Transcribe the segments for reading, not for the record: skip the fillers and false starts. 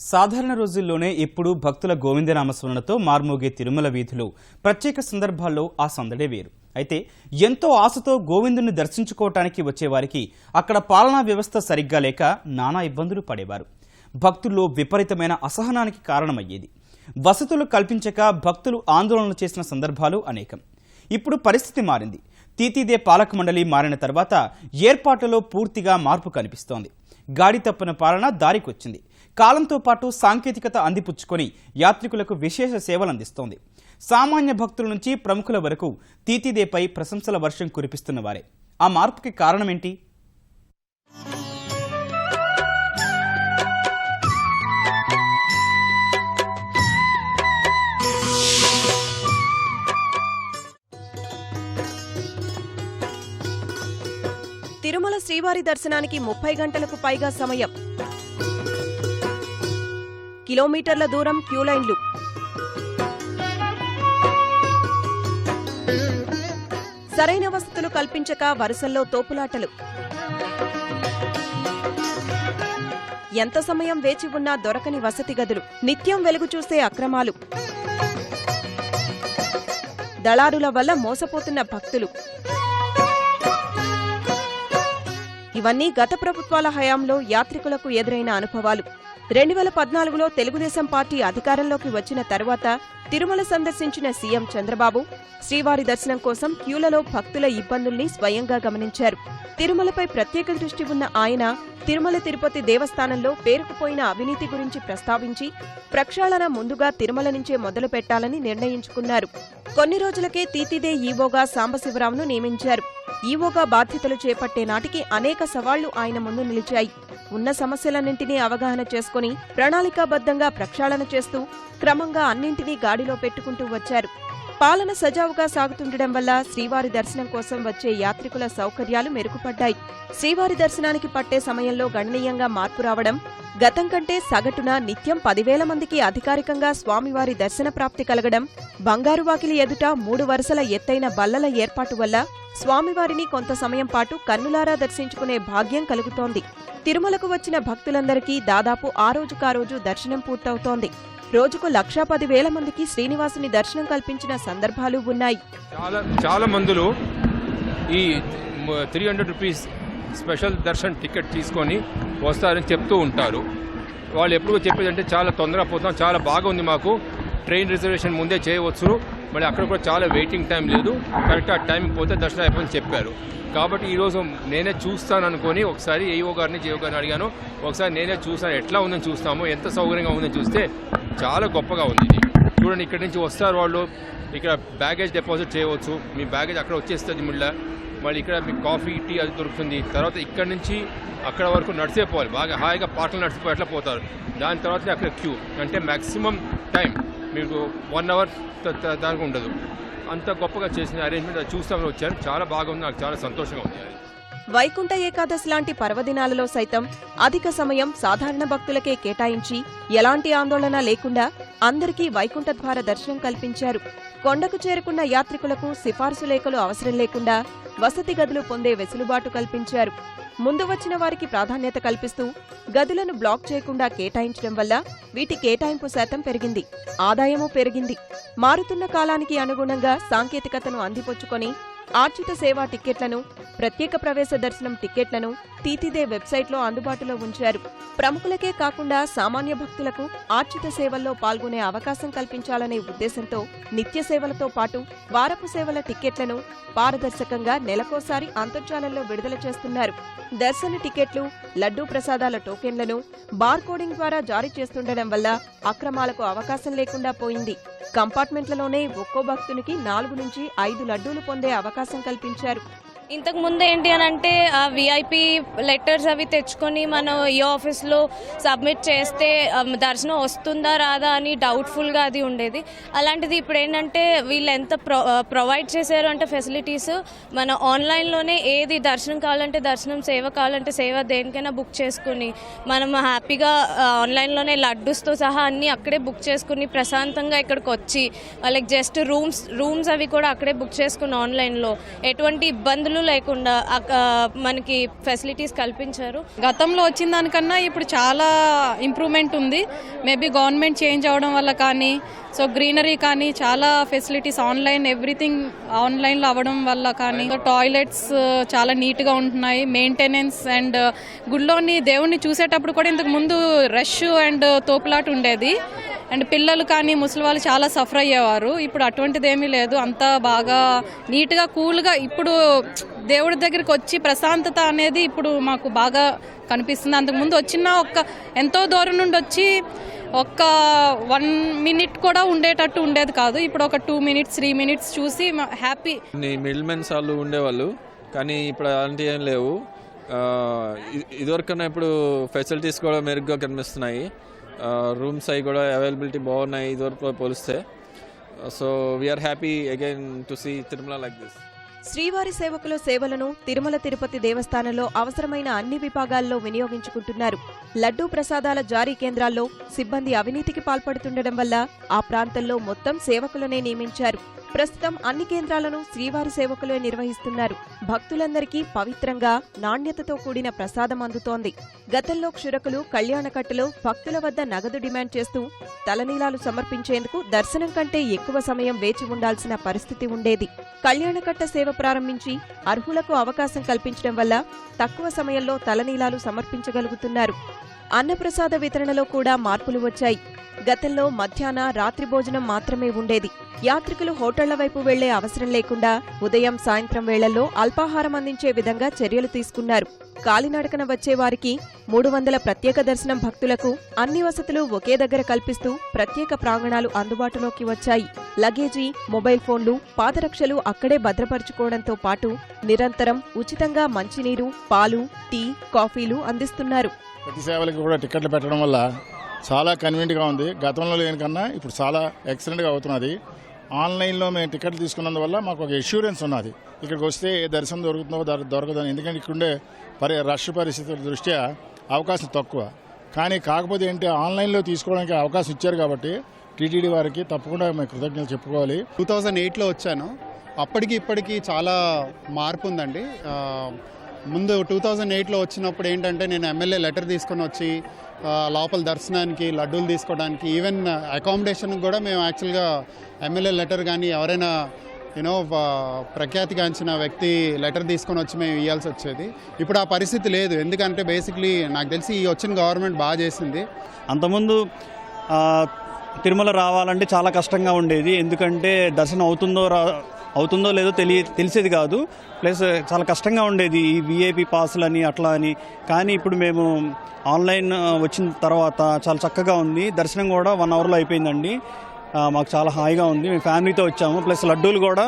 సాధారణ రోజుల్లోనే ఎప్పుడూ భక్తుల గోవిందనామస్మరణతో మార్మోగే తిరుమల వీధులు ప్రత్యేక సందర్భాల్లో ఆ సందడే వేరు. అయితే ఎంతో ఆశతో గోవిందుని దర్శించుకోవటానికి వచ్చేవారికి అక్కడ పాలనా వ్యవస్థ సరిగ్గా లేక నానా ఇబ్బందులు పడేవారు. భక్తుల్లో విపరీతమైన అసహనానికి కారణమయ్యేది. వసతులు కల్పించక భక్తులు ఆందోళనలు చేసిన సందర్భాలు అనేకం. ఇప్పుడు పరిస్థితి మారింది. తీతీదే పాలక మండలి మారిన తర్వాత ఏర్పాట్లలో పూర్తిగా మార్పు కనిపిస్తోంది. గాడి తప్పిన పాలన దారికొచ్చింది. కాలంతో పాటు సాంకేతికత అందిపుచ్చుకొని యాత్రికులకు విశేష సేవలు అందిస్తోంది. సామాన్య భక్తుల నుంచి ప్రముఖుల వరకు తీతీదేపై ప్రశంసల వర్షం కురిపిస్తున్న వారే. ఆ మార్పుకి కారణమేంటి? తిరుమల శ్రీవారి దర్శనానికి 30 గంటలకు పైగా సమయం. కిలోమీటర్ల దూరం క్యూలైన్లు. సరైన వసతులు కల్పించక వరుసల్లో తోపులాటలు. ఎంత సమయం వేచి ఉన్నా దొరకని వసతి గదులు. నిత్యం వెలుగు చూసే అక్రమాలు. దళారుల వల్ల మోసపోతున్న భక్తులు. ఇవన్నీ గత ప్రభుత్వాల హయాంలో యాత్రికులకు ఎదురైన అనుభవాలు. 2014లో తెలుగుదేశం పార్టీ అధికారంలోకి వచ్చిన తరువాత తిరుమల సందర్శించిన సీఎం చంద్రబాబు శ్రీవారి దర్శనం కోసం క్యూలలో భక్తుల ఇబ్బందుల్ని స్వయంగా గమనించారు. తిరుమలపై ప్రత్యేక దృష్టి ఉన్న ఆయన తిరుమల తిరుపతి దేవస్థానంలో పేరుకుపోయిన అవినీతి గురించి ప్రస్తావించి ప్రక్షాళన ముందుగా తిరుమల నుంచే మొదలు పెట్టాలని నిర్ణయించుకున్నారు. కొన్ని రోజులకే తీతీదే ఈవోగా సాంబశివరావును నియమించారు. ఈవోగా బాధ్యతలు చేపట్టే నాటికి అనేక సవాళ్లు ఆయన ముందు నిలిచాయి. ఉన్న సమస్యలన్నింటినీ అవగాహన చేసుకుని ప్రణాళికాబద్ధంగా ప్రక్షాళన చేస్తూ క్రమంగా అన్నింటినీ గాడిలో పెట్టుకుంటూ వచ్చారు. పాలన సజావుగా సాగుతుండడం వల్ల శ్రీవారి దర్శనం కోసం వచ్చే యాత్రికుల సౌకర్యాలు మెరుగుపడ్డాయి. శ్రీవారి దర్శనానికి పట్టే సమయంలో గణనీయంగా మార్పు రావడం, గతం కంటే సగటున నిత్యం 10,000 మందికి అధికారికంగా స్వామివారి దర్శన ప్రాప్తి కలగడం, బంగారు వాకిలి ఎదుట 3 వరుసల ఎత్తైన బల్లల ఏర్పాటు వల్ల స్వామివారిని కొంత సమయం పాటు కన్నులారా దర్శించుకునే భాగ్యం కలుగుతోంది. తిరుమలకు వచ్చిన భక్తులందరికీ దాదాపు ఆ రోజుకారోజు దర్శనం పూర్తవుతోంది. రోజుకు 1,10,000 మందికి శ్రీనివాసుని దర్శనం కల్పించిన సందర్భాలు ఉన్నాయి. చాలా మందులు ఈ 300 రూపీస్ స్పెషల్ దర్శన్ టికెట్ తీసుకొని వస్తారని చెప్తూ ఉంటారు. వాళ్ళు ఎప్పుడు చెప్పేదంటే చాలా తొందరగా పోతాం, చాలా బాగా ఉంది, మాకు ట్రైన్ రిజర్వేషన్ ముందే చేయవచ్చు, మళ్ళీ అక్కడ కూడా చాలా వెయిటింగ్ టైం లేదు, కరెక్ట్ ఆ టైంకి పోతే దర్శనం అయిపోయిందని చెప్పారు. కాబట్టి ఈరోజు నేనే చూస్తాను అనుకొని ఒకసారి ఏఓ గారిని జేఓ గారిని అడిగాను. ఒకసారి నేనే చూస్తాను, ఎట్లా ఉందని చూస్తాము, ఎంత సౌకర్యంగా ఉందని చూస్తే చాలా గొప్పగా ఉంది. ఇది చూడండి, ఇక్కడి నుంచి వస్తారు వాళ్ళు, ఇక్కడ బ్యాగేజ్ డిపాజిట్ చేయవచ్చు, మీ బ్యాగేజ్ అక్కడ వచ్చేస్తుంది, మళ్ళీ ఇక్కడ మీకు కాఫీ టీ అది దొరుకుతుంది. తర్వాత ఇక్కడ నుంచి అక్కడ వరకు నడిచేపోవాలి, బాగా హాయిగా పాటలు నడిచిపోయి అట్లా పోతారు. దాని తర్వాత అక్కడ క్యూ అంటే మ్యాక్సిమం టైం మీకు 1 అవర్ దానికి ఉండదు. అంత గొప్పగా చేసిన అరేంజ్మెంట్ అది చూస్తామని వచ్చారు. చాలా బాగుంది, నాకు చాలా సంతోషంగా ఉంది. వైకుంఠ ఏకాదశి లాంటి పర్వదినాలలో సైతం అధిక సమయం సాధారణ భక్తులకే కేటాయించి ఎలాంటి ఆందోళన లేకుండా అందరికీ వైకుంఠ ద్వార దర్శనం కల్పించారు. కొండకు చేరుకున్న యాత్రికులకు సిఫార్సు లేఖలు అవసరం లేకుండా వసతి గదులు పొందే వెసులుబాటు కల్పించారు. ముందు వచ్చిన వారికి ప్రాధాన్యత కల్పిస్తూ గదులను బ్లాక్ చేయకుండా కేటాయించడం వల్ల వీటి కేటాయింపు శాతం పెరిగింది, ఆదాయమూ పెరిగింది. మారుతున్న కాలానికి అనుగుణంగా సాంకేతికతను అందిపుచ్చుకొని ఆర్జిత సేవా టిక్కెట్లను, ప్రత్యేక ప్రవేశ దర్శనం టిక్కెట్లను తీతీదే వెబ్సైట్లో అందుబాటులో ఉంచారు. ప్రముఖులకే కాకుండా సామాన్య భక్తులకు ఆర్జిత సేవల్లో పాల్గొనే అవకాశం కల్పించాలనే ఉద్దేశంతో నిత్య సేవలతో పాటు వారపు సేవల టిక్కెట్లను పారదర్శకంగా నెలకోసారి అంతర్జాలంలో విడుదల చేస్తున్నారు. దర్శన టికెట్లు, లడ్డూ ప్రసాదాల టోకెన్లను బార్కోడింగ్ ద్వారా జారీ చేస్తుండడం వల్ల అక్రమాలకు అవకాశం లేకుండా పోయింది. కంపార్ట్మెంట్లలోనే ఒక్కో భక్తునికి 4 నుంచి 5 లడ్డూలు పొందే అవకాశం కల్పించారు. ఇంతకు ముందు ఏంటి అని అంటే విఐపి లెటర్స్ అవి తెచ్చుకొని మనం ఈ ఆఫీస్లో సబ్మిట్ చేస్తే దర్శనం వస్తుందా రాదా అని డౌట్ఫుల్గా అది ఉండేది. అలాంటిది ఇప్పుడు ఏంటంటే వీళ్ళు ఎంత ప్రొవైడ్ చేశారు అంటే ఫెసిలిటీస్, మన ఆన్లైన్లోనే ఏది దర్శనం కావాలంటే దర్శనం, సేవ కావాలంటే సేవ, దేనికైనా బుక్ చేసుకుని మనం హ్యాపీగా ఆన్లైన్లోనే లడ్డూస్తో సహా అన్నీ అక్కడే బుక్ చేసుకుని ప్రశాంతంగా ఇక్కడికి వచ్చి వాళ్ళకి జస్ట్ రూమ్స్ అవి కూడా అక్కడే బుక్ చేసుకుని ఆన్లైన్లో ఎటువంటి ఇబ్బందులు రూములు లేకుండా మనకి ఫెసిలిటీస్ కల్పించారు. గతంలో వచ్చిన దానికన్నా ఇప్పుడు చాలా ఇంప్రూవ్మెంట్ ఉంది. మేబీ గవర్నమెంట్ చేంజ్ అవ్వడం వల్ల కానీ, సో గ్రీనరీ కానీ, చాలా ఫెసిలిటీస్ ఎవ్రీథింగ్ ఆన్లైన్లో అవ్వడం వల్ల కానీ, టాయిలెట్స్ చాలా నీట్గా ఉంటున్నాయి. మెయింటెనెన్స్ అండ్ గుడిలోని దేవుణ్ణి చూసేటప్పుడు కూడా ఇంతకు ముందు రష్ అండ్ తోపులాట ఉండేది. అండ్ పిల్లలు కానీ ముసలి వాళ్ళు చాలా సఫర్ అయ్యేవారు. ఇప్పుడు అటువంటిది ఏమీ లేదు. అంతా బాగా నీట్గా కూల్గా ఇప్పుడు దేవుడి దగ్గరికి వచ్చి ప్రశాంతత అనేది ఇప్పుడు మాకు బాగా కనిపిస్తుంది. అంతకుముందు వచ్చిన ఎంతో దూరం నుండి వచ్చి 1 minute కూడా ఉండేటట్టు ఉండేది కాదు. ఇప్పుడు 2 minutes 3 minutes చూసి హ్యాపీ. మిడిల్ మెన్స్ వాళ్ళు ఉండేవాళ్ళు, కానీ ఇప్పుడు అలాంటివి ఏం లేవు. ఇదివరకన్నా ఇప్పుడు ఫెసిలిటీస్ కూడా మెరుగ్గా కనిపిస్తున్నాయి. రూమ్స్ అవి కూడా అవైలబిలిటీ బాగున్నాయి ఇదివరకు పోలిస్తే. So we are happy again to see Tirumala like this. శ్రీవారి సేవకుల సేవలను తిరుమల తిరుపతి దేవస్థానంలో అవసరమైన అన్ని విభాగాల్లో వినియోగించుకుంటున్నారు. లడ్డూ ప్రసాదాల జారీ కేంద్రాల్లో సిబ్బంది అవినీతికి పాల్పడుతుండడం వల్ల ఆ ప్రాంతంలో మొత్తం సేవకులనే నియమించారు. ప్రస్తుతం అన్ని కేంద్రాలను శ్రీవారి సేవకులే నిర్వహిస్తున్నారు. భక్తులందరికీ పవిత్రంగా నాణ్యతతో కూడిన ప్రసాదం అందుతోంది. గతంలో క్షురకులు కళ్యాణకట్టలో భక్తుల వద్ద నగదు డిమాండ్ చేస్తూ తలనీలాలు సమర్పించేందుకు దర్శనం కంటే ఎక్కువ సమయం వేచి ఉండాల్సిన పరిస్థితి ఉండేది. కళ్యాణకట్ట సేవ ప్రారంభించి అర్హులకు అవకాశం కల్పించడం వల్ల తక్కువ సమయంలో తలనీలాలు సమర్పించగలుగుతున్నారు. అన్నప్రసాద వితరణలో కూడా మార్పులు వచ్చాయి. గతంలో మధ్యాహ్న రాత్రి భోజనం మాత్రమే ఉండేది. యాత్రికులు హోటళ్ల వైపు వెళ్లే అవసరం లేకుండా ఉదయం సాయంత్రం వేళల్లో అల్పాహారం అందించే విధంగా చర్యలు తీసుకున్నారు. కాలినడకన వచ్చేవారికి 300 ప్రత్యేక దర్శనం భక్తులకు అన్ని వసతులు ఒకే దగ్గర కల్పిస్తూ ప్రత్యేక ప్రాంగణాలు అందుబాటులోకి వచ్చాయి. లగేజీ, మొబైల్ ఫోన్లు, పాదరక్షలు అక్కడే భద్రపరుచుకోవడంతో పాటు నిరంతరం ఉచితంగా మంచినీరు, పాలు, టీ, కాఫీలు అందిస్తున్నారు. ప్రతి సేవలకు కూడా టికెట్లు పెట్టడం వల్ల చాలా కన్వీనియంట్గా ఉంది. గతంలో లేని కన్నా ఇప్పుడు చాలా ఎక్సలెంట్గా అవుతున్నది. ఆన్లైన్లో మేము టికెట్లు తీసుకున్నందువల్ల మాకు ఒక ఎష్యూరెన్స్ ఉన్నది. ఇక్కడికి వస్తే ఏ దర్శనం దొరుకుతుందో దొరకదని. ఎందుకంటే ఇక్కడుండే రష్ పరిస్థితుల దృష్ట్యా అవకాశం తక్కువ. కాకపోతే ఏంటి, ఆన్లైన్లో తీసుకోవడానికి అవకాశం ఇచ్చారు కాబట్టి టీటీడీ వారికి తప్పకుండా మేము కృతజ్ఞతలు చెప్పుకోవాలి. 2008లో వచ్చాను. అప్పటికి ఇప్పటికీ చాలా మార్పు ఉందండి. ముందు 2008లో వచ్చినప్పుడు ఏంటంటే నేను ఎమ్మెల్యే లెటర్ తీసుకొని వచ్చి లోపల దర్శనానికి, లడ్డూలు తీసుకోవడానికి, ఈవెన్ అకామిడేషన్కి కూడా మేము యాక్చువల్గా ఎమ్మెల్యే లెటర్ కానీ ఎవరైనా ప్రఖ్యాతిగాంచిన వ్యక్తి లెటర్ తీసుకొని వచ్చి మేము ఇవ్వాల్సి వచ్చేది. ఇప్పుడు ఆ పరిస్థితి లేదు. ఎందుకంటే బేసిక్లీ నాకు తెలిసి ఈ వచ్చిన గవర్నమెంట్ బాగా చేసింది. అంతకుముందు తిరుమల రావాలంటే చాలా కష్టంగా ఉండేది. ఎందుకంటే దర్శనం అవుతుందో లేదో తెలిసేది కాదు. ప్లస్ చాలా కష్టంగా ఉండేది ఈ విఐపి పాసులని అట్లా అని. కానీ ఇప్పుడు మేము ఆన్లైన్ వచ్చిన తర్వాత చాలా చక్కగా ఉంది. దర్శనం కూడా 1 hourలో అయిపోయిందండి. మాకు చాలా హాయిగా ఉంది. మేము ఫ్యామిలీతో వచ్చాము. ప్లస్ లడ్డూలు కూడా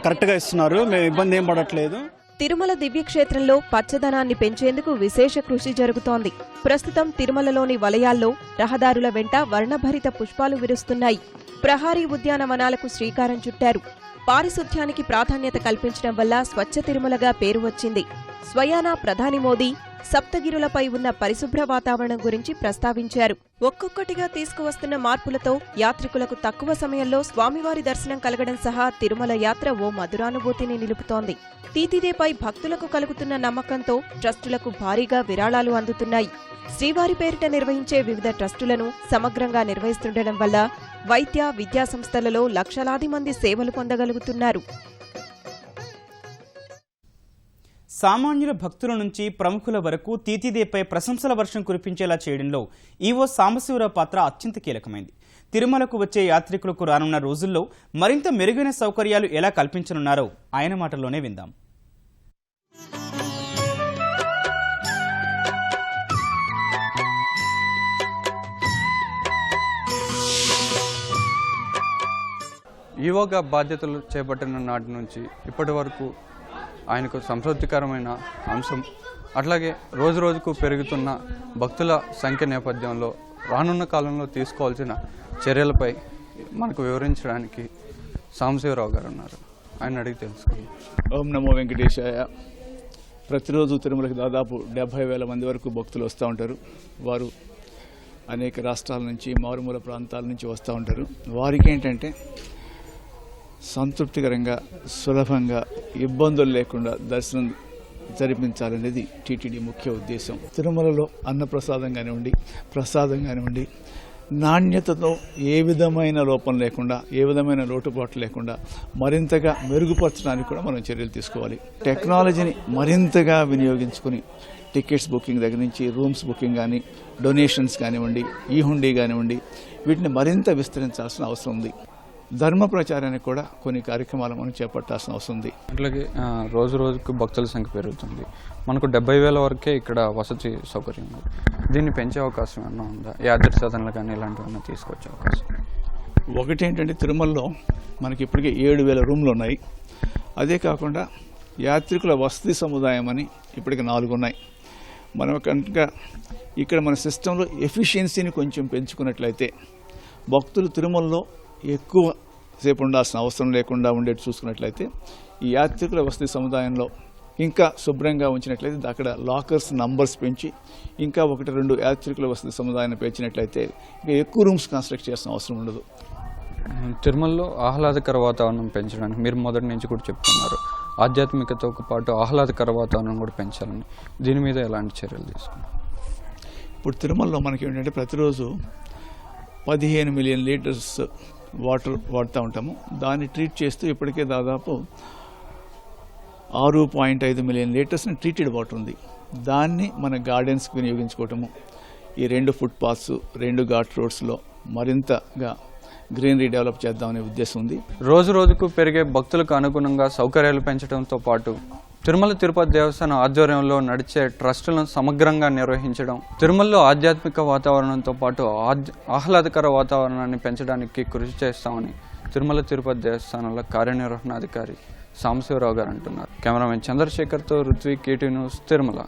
కరెక్ట్గా ఇస్తున్నారు. మేము ఇబ్బంది ఏం పడట్లేదు. తిరుమల దివ్యక్షేత్రంలో పచ్చదనాన్ని పెంచేందుకు విశేష కృషి జరుగుతోంది. ప్రస్తుతం తిరుమలలోని వలయాల్లో రహదారుల వెంట వర్ణభరిత పుష్పాలు విరుస్తున్నాయి. ప్రహారీ ఉద్యానవనాలకు శ్రీకారం చుట్టారు. పారిశుధ్యానికి ప్రాధాన్యత కల్పించడం వల్ల స్వచ్ఛ తిరుమలగా పేరు వచ్చింది. స్వయానా ప్రధాని మోదీ సప్తగిరులపై ఉన్న పరిశుభ్ర వాతావరణం గురించి ప్రస్తావించారు. ఒక్కొక్కటిగా తీసుకువస్తున్న మార్పులతో యాత్రికులకు తక్కువ సమయంలో స్వామివారి దర్శనం కలగడం సహా తిరుమల యాత్ర ఓ మధురానుభూతిని నిలుపుతోంది. తీతిదేపై భక్తులకు కలుగుతున్న నమ్మకంతో ట్రస్టులకు భారీగా విరాళాలు అందుతున్నాయి. శ్రీవారి పేరిట నిర్వహించే వివిధ ట్రస్టులను సమగ్రంగా నిర్వహిస్తుండడం వల్ల వైద్య, విద్యా సంస్థలలో లక్షలాది మంది సేవలు పొందగలుగుతున్నారు. సామాన్యుల భక్తుల నుంచి ప్రముఖుల వరకు తీతిదేపై ప్రశంసల వర్షం కురిపించేలా చేయడంలో ఈవో సాంబశివరావు పాత్ర అత్యంత కీలకమైంది. తిరుమలకు వచ్చే యాత్రికులకు రానున్న రోజుల్లో మరింత మెరుగైన సౌకర్యాలు ఎలా కల్పించనున్నారో ఆయన మాటల్లోనే విందాం. ఈవోగా బాధ్యతలు చేపట్టిన నాటి నుంచి ఇప్పటి వరకు ఆయనకు సంతృప్తికరమైన అంశం. అట్లాగే రోజు రోజుకు పెరుగుతున్న భక్తుల సంఖ్య నేపథ్యంలో రానున్న కాలంలో తీసుకోవాల్సిన చర్యలపై మనకు వివరించడానికి సాంబశివరావు గారు ఉన్నారు. ఆయన అడిగి తెలుసుకుందాం. ఓం నమో వెంకటేశాయ. ప్రతిరోజు తిరుమలకి దాదాపు 70,000 మంది వరకు భక్తులు వస్తూ ఉంటారు. వారు అనేక రాష్ట్రాల నుంచి, మారుమూల ప్రాంతాల నుంచి వస్తూ ఉంటారు. వారికి ఏంటంటే సంతృప్తికరంగా సులభంగా ఇబ్బందులు లేకుండా దర్శనం జరిపించాలనేది టీటీడీ ముఖ్య ఉద్దేశం. తిరుమలలో అన్నప్రసాదం కానివ్వండి, ప్రసాదం కానివ్వండి, నాణ్యతతో ఏ విధమైన లోపం లేకుండా, ఏ విధమైన లోటుపాట్లు లేకుండా మరింతగా మెరుగుపరచడానికి కూడా మనం చర్యలు తీసుకోవాలి. టెక్నాలజీని మరింతగా వినియోగించుకుని టికెట్స్ బుకింగ్ దగ్గర నుంచి రూమ్స్ బుకింగ్ కానీ, డొనేషన్స్ కానివ్వండి, ఈ హుండీ కానివ్వండి, వీటిని మరింత విస్తరించాల్సిన అవసరం ఉంది. ధర్మ ప్రచారానికి కూడా కొన్ని కార్యక్రమాలు మనం చేపట్టాల్సిన అవసరం ఉంది. అట్లాగే రోజు రోజుకు భక్తుల సంఖ్య పెరుగుతుంది. మనకు 70,000 వరకే ఇక్కడ వసతి సౌకర్యం ఉంది. దీన్ని పెంచే అవకాశం ఏమన్నా ఉందా? యాత్రి సాధనలు కానీ ఇలాంటివన్నీ తీసుకొచ్చే అవకాశం? ఒకటి ఏంటంటే, తిరుమలలో మనకి ఇప్పటికే 7,000 రూమ్లు ఉన్నాయి. అదే కాకుండా యాత్రికుల వసతి సముదాయం అని ఇప్పటికి 4 ఉన్నాయి. మనం కనుక ఇక్కడ మన సిస్టంలో ఎఫిషియన్సీని కొంచెం పెంచుకున్నట్లయితే భక్తులు తిరుమలలో ఎక్కువ సేపు ఉండాల్సిన అవసరం లేకుండా ఉండేట్టు చూసుకున్నట్లయితే, ఈ యాత్రికుల వసతి సముదాయంలో ఇంకా శుభ్రంగా ఉంచినట్లయితే, అక్కడ లాకర్స్ నంబర్స్ పెంచి ఇంకా 1-2 యాత్రికుల వసతి సముదాయాన్ని పెంచినట్లయితే ఇంకా ఎక్కువ రూమ్స్ కన్స్ట్రక్ట్ చేసిన అవసరం ఉండదు. తిరుమలలో ఆహ్లాదకర వాతావరణం పెంచడానికి మీరు మొదటి నుంచి కూడా చెప్తున్నారు. ఆధ్యాత్మికతతో పాటు ఆహ్లాదకర వాతావరణం కూడా పెంచాలని, దీని మీద ఎలాంటి చర్యలు తీసుకున్నారు? ఇప్పుడు తిరుమలలో మనకి ఏంటంటే, ప్రతిరోజు 15 మిలియన్ లీటర్స్ వాటర్ వాడుతూ ఉంటాము. దాన్ని ట్రీట్ చేస్తూ ఇప్పటికే దాదాపు 6.5 మిలియన్ లీటర్స్ని ట్రీటెడ్ వాటర్ ఉంది. దాన్ని మన గార్డెన్స్కి వినియోగించుకోవటము, ఈ 2 ఫుట్ పాత్స్ 2 ఘాట్ రోడ్స్లో మరింతగా గ్రీనరీ డెవలప్ చేద్దామనే ఉద్దేశం ఉంది. రోజు రోజుకు పెరిగే భక్తులకు అనుగుణంగా సౌకర్యాలు పెంచడంతో పాటు తిరుమల తిరుపతి దేవస్థానం ఆధ్వర్యంలో నడిచే ట్రస్టులను సమగ్రంగా నిర్వహించడం, తిరుమలలో ఆధ్యాత్మిక వాతావరణంతో పాటు ఆహ్లాదకర వాతావరణాన్ని పెంచడానికి కృషి చేస్తామని తిరుమల తిరుపతి దేవస్థానంలో కార్యనిర్వహణాధికారి సాంబశివరావు గారు అంటున్నారు. కెమెరామెన్ చంద్రశేఖర్తో రుత్వి, KT న్యూస్, తిరుమల.